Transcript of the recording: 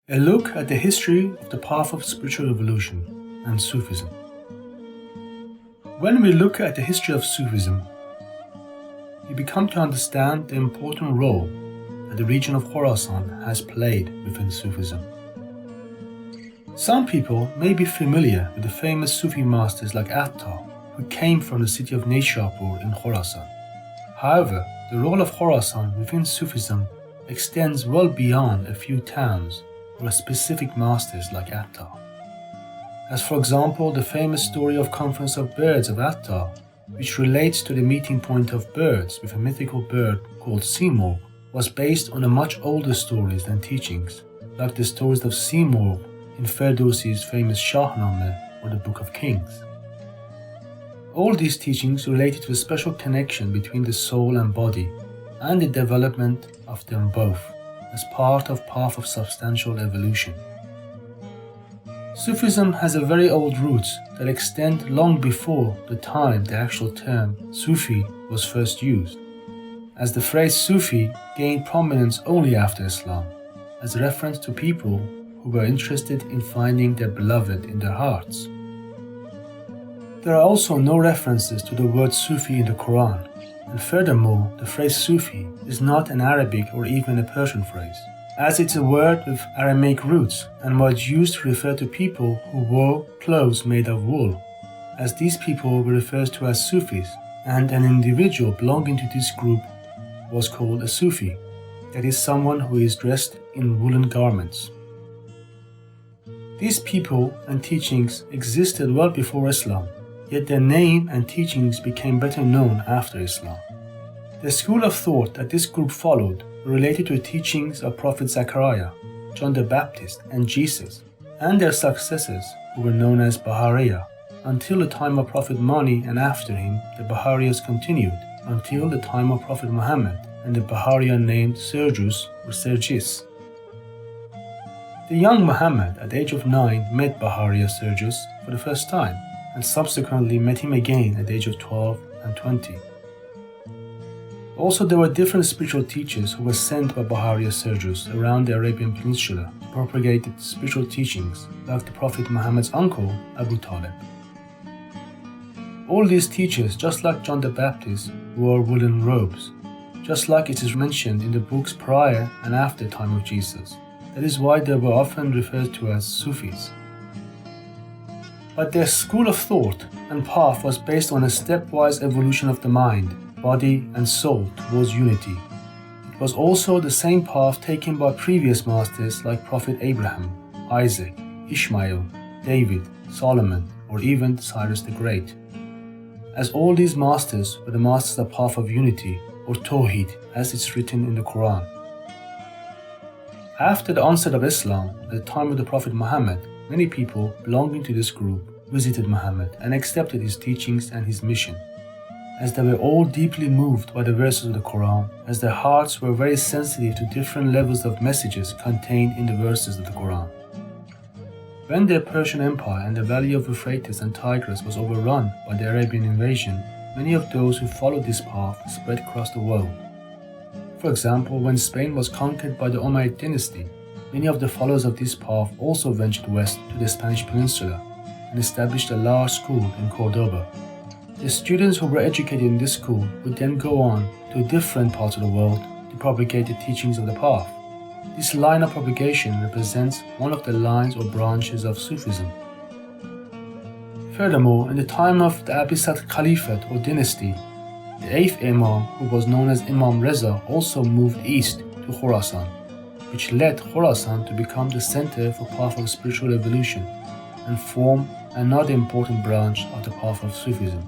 A look at the history of the path of spiritual evolution and Sufism. When we look at the history of Sufism, we become to understand the important role that the region of Khorasan has played within Sufism. Some people may be familiar with the famous Sufi masters like ATTAR, who came from the city of Nishapur in Khorasan. However, the role of Khorasan within Sufism extends well beyond a few towns or specific masters like ATTAR. As for example, the famous story of Conference of Birds of ATTAR, which relates to the meeting point of birds with a mythical bird called Seymour, was based on a much older stories and teachings, like the stories of Seymour in FERDOWSI's famous Shahnameh or the Book of Kings. All these teachings related to a special connection between the soul and body and the development of them both as part of path of substantial evolution. Sufism has a very old roots that extend long before the time the actual term Sufi was first used, as the phrase Sufi gained prominence only after Islam, as a reference to people who were interested in finding their beloved in their hearts. There are also no references to the word Sufi in the Quran, and furthermore, the phrase Sufi is not an Arabic or even a Persian phrase, as it's a word with Aramaic roots and was used to refer to people who wore clothes made of wool, as these people were referred to as Sufis, and an individual belonging to this group was called a Sufi, that is, someone who is dressed in woolen garments. These people and teachings existed well before Islam, yet their name and teachings became better known after Islam. The school of thought that this group followed were related to the teachings of Prophet Zechariah, John the Baptist, and Jesus, and their successors who were known as Bahariya, until the time of Prophet Mani, and after him the Bahariyas continued until the time of Prophet Muhammad and the Bahariya named Sergius or Sergis. The young Muhammad at the age of 9 met Bahariya Sergius for the first time, and subsequently met him again at the age of 12 and 20. Also, there were different spiritual teachers who were sent by Bahariya Sergius around the Arabian Peninsula to propagate spiritual teachings, like the Prophet Muhammad's uncle, Abu Talib. All these teachers, just like John the Baptist, wore woolen robes, just like it is mentioned in the books prior and after the time of Jesus. That is why they were often referred to as Sufis. But their school of thought and path was based on a stepwise evolution of the mind, body and soul towards unity. It was also the same path taken by previous masters like Prophet Abraham, Isaac, Ishmael, David, Solomon, or even Cyrus the Great. As all these masters were the masters of the path of unity, or Tawheed as it's written in the Quran. After the onset of Islam, at the time of the Prophet Muhammad, many people belonging to this group visited Muhammad and accepted his teachings and his mission, as they were all deeply moved by the verses of the Quran, as their hearts were very sensitive to different levels of messages contained in the verses of the Quran. When the Persian Empire and the valley of Euphrates and Tigris was overrun by the Arabian invasion, many of those who followed this path spread across the world. For example, when Spain was conquered by the Umayyad dynasty, many of the followers of this path also ventured west to the Spanish peninsula and established a large school in Cordoba. The students who were educated in this school would then go on to different parts of the world to propagate the teachings of the path. This line of propagation represents one of the lines or branches of Sufism. Furthermore, in the time of the Abbasid Caliphate or dynasty, the 8th Imam, who was known as Imam Reza, also moved east to Khorasan, which led Khorasan to become the center for path of spiritual evolution and form another important branch of the path of Sufism.